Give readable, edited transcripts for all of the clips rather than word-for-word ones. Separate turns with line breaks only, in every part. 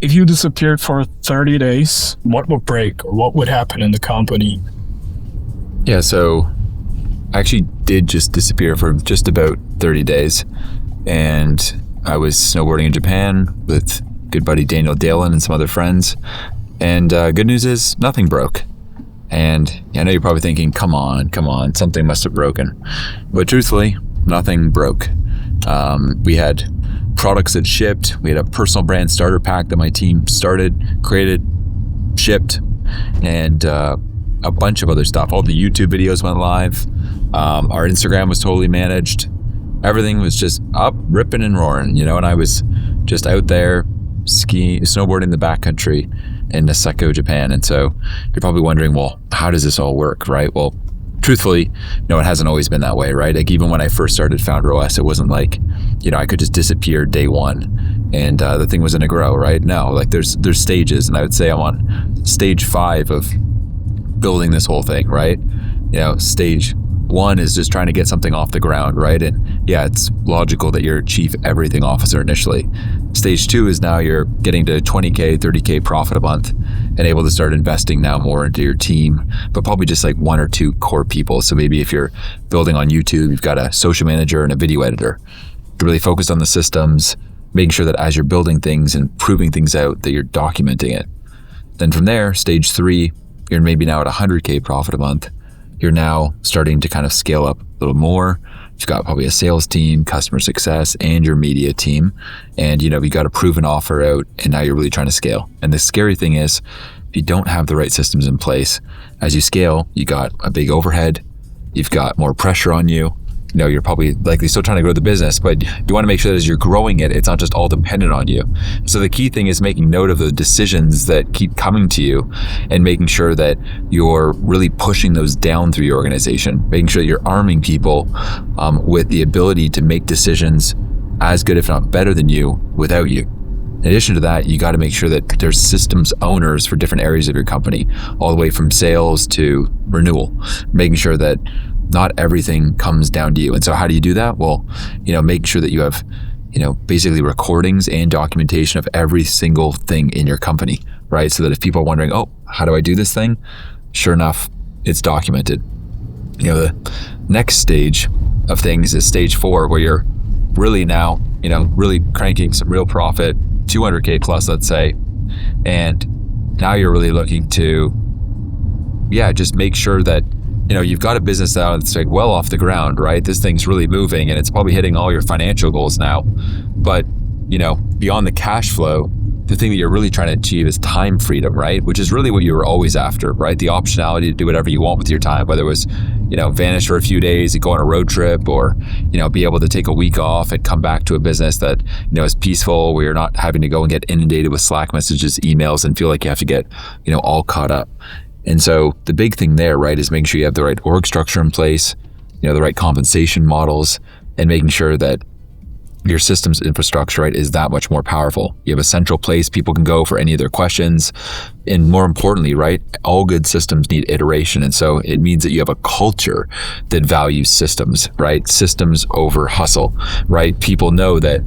if you disappeared for 30 days, what would break or what would happen in the company?
Yeah, so I actually did just disappear for just about 30 days. And I was snowboarding in Japan with good buddy Daniel Dalen and some other friends. And good news is nothing broke. And I know you're probably thinking, come on, something must have broken. But truthfully, nothing broke. We had products that shipped. We had a personal brand starter pack that my team started, created, shipped, and a bunch of other stuff. All the YouTube videos went live. Our Instagram was totally managed. Everything was just up, ripping and roaring, and I was just out there snowboarding the backcountry in Niseko, Japan. And so you're probably wondering, well, how does this all work, right? Well, truthfully, it hasn't always been that way, right? Like even when I first started FounderOS, it wasn't like, I could just disappear day one and the thing was going to grow, right? No, like there's stages, and I would say I'm on stage 5 of building this whole thing, right? Stage 1 is just trying to get something off the ground, right? And yeah, it's logical that you're chief everything officer initially. Stage 2 is now you're getting to 20K, 30K profit a month and able to start investing now more into your team, but probably just like 1 or 2 core people. So maybe if you're building on YouTube, you've got a social manager and a video editor to really focus on the systems, making sure that as you're building things and proving things out, that you're documenting it. Then from there, stage 3, you're maybe now at 100K profit a month. You're now starting to kind of scale up a little more. You've got probably a sales team, customer success, and your media team. And, you got a proven offer out, and now you're really trying to scale. And the scary thing is, if you don't have the right systems in place, as you scale, you got a big overhead, you've got more pressure on you. You're probably likely still trying to grow the business, but you want to make sure that as you're growing it, it's not just all dependent on you. So the key thing is making note of the decisions that keep coming to you and making sure that you're really pushing those down through your organization, making sure that you're arming people with the ability to make decisions as good, if not better than you, without you. In addition to that, you got to make sure that there's systems owners for different areas of your company, all the way from sales to renewal, making sure that not everything comes down to you. And so how do you do that? Well, make sure that you have, basically recordings and documentation of every single thing in your company, right? So that if people are wondering, oh, how do I do this thing? Sure enough, it's documented. The next stage of things is stage 4, where you're really now, really cranking some real profit, 200K plus, let's say. And now you're really looking to, just make sure that you've got a business now that's like well off the ground, right? This thing's really moving and it's probably hitting all your financial goals now. But, beyond the cash flow, the thing that you're really trying to achieve is time freedom, right? Which is really what you were always after, right? The optionality to do whatever you want with your time, whether it was, vanish for a few days and go on a road trip, or, be able to take a week off and come back to a business that, is peaceful, where you're not having to go and get inundated with Slack messages, emails, and feel like you have to get, all caught up. And so the big thing there, right, is making sure you have the right org structure in place, the right compensation models, and making sure that your systems infrastructure, right, is that much more powerful. You have a central place people can go for any of their questions. And more importantly, right, all good systems need iteration. And so it means that you have a culture that values systems, right? Systems over hustle, right? People know that,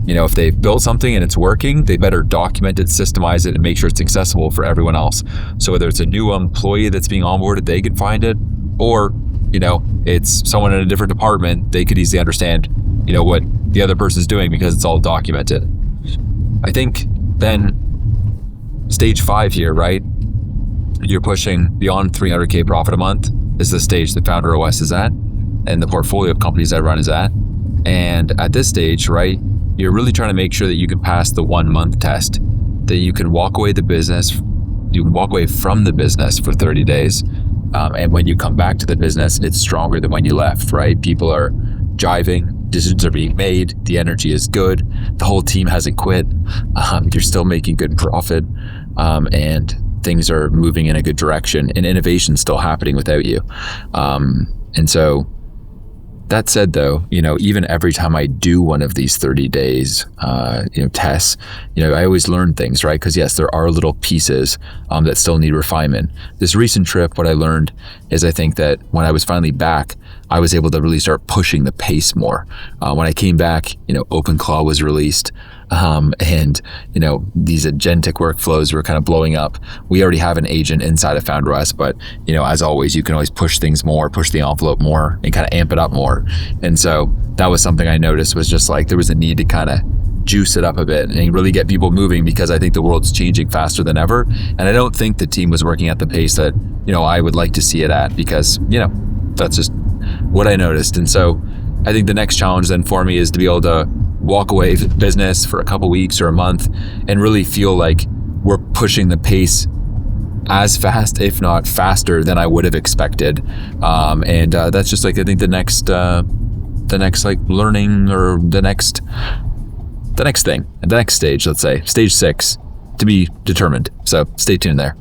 if they've built something and it's working, they better document it, systemize it, and make sure it's accessible for everyone else. So whether it's a new employee that's being onboarded, they can find it, or, it's someone in a different department, they could easily understand, what the other person's doing because it's all documented. I think then stage 5 here, right? You're pushing beyond 300K profit a month is the stage that FounderOS is at and the portfolio of companies I run is at. And at this stage, right, you're really trying to make sure that you can pass the 1-month test, that you can walk away from the business for 30 days. And when you come back to the business, it's stronger than when you left, right? People are jiving, decisions are being made, the energy is good, the whole team hasn't quit, you're still making good profit, and things are moving in a good direction, and innovation's still happening without you. And so that said, though, even every time I do one of these 30 days, tests, I always learn things, right? Because yes, there are little pieces that still need refinement. This recent trip, what I learned is I think that when I was finally back, I was able to really start pushing the pace more. When I came back, OpenClaw was released, and these agentic workflows were kind of blowing up. We already have an agent inside of FounderOS, but as always, you can always push things more, push the envelope more, and kind of amp it up more. And so that was something I noticed, was just like there was a need to kind of juice it up a bit and really get people moving, because I think the world's changing faster than ever. And I don't think the team was working at the pace that, I would like to see it at, because, that's just what I noticed. And so I think the next challenge then for me is to be able to walk away from business for a couple weeks or a month and really feel like we're pushing the pace as fast, if not faster, than I would have expected. And that's just like, I think the next like learning, or the next thing, the next stage, let's say stage 6, to be determined. So stay tuned there.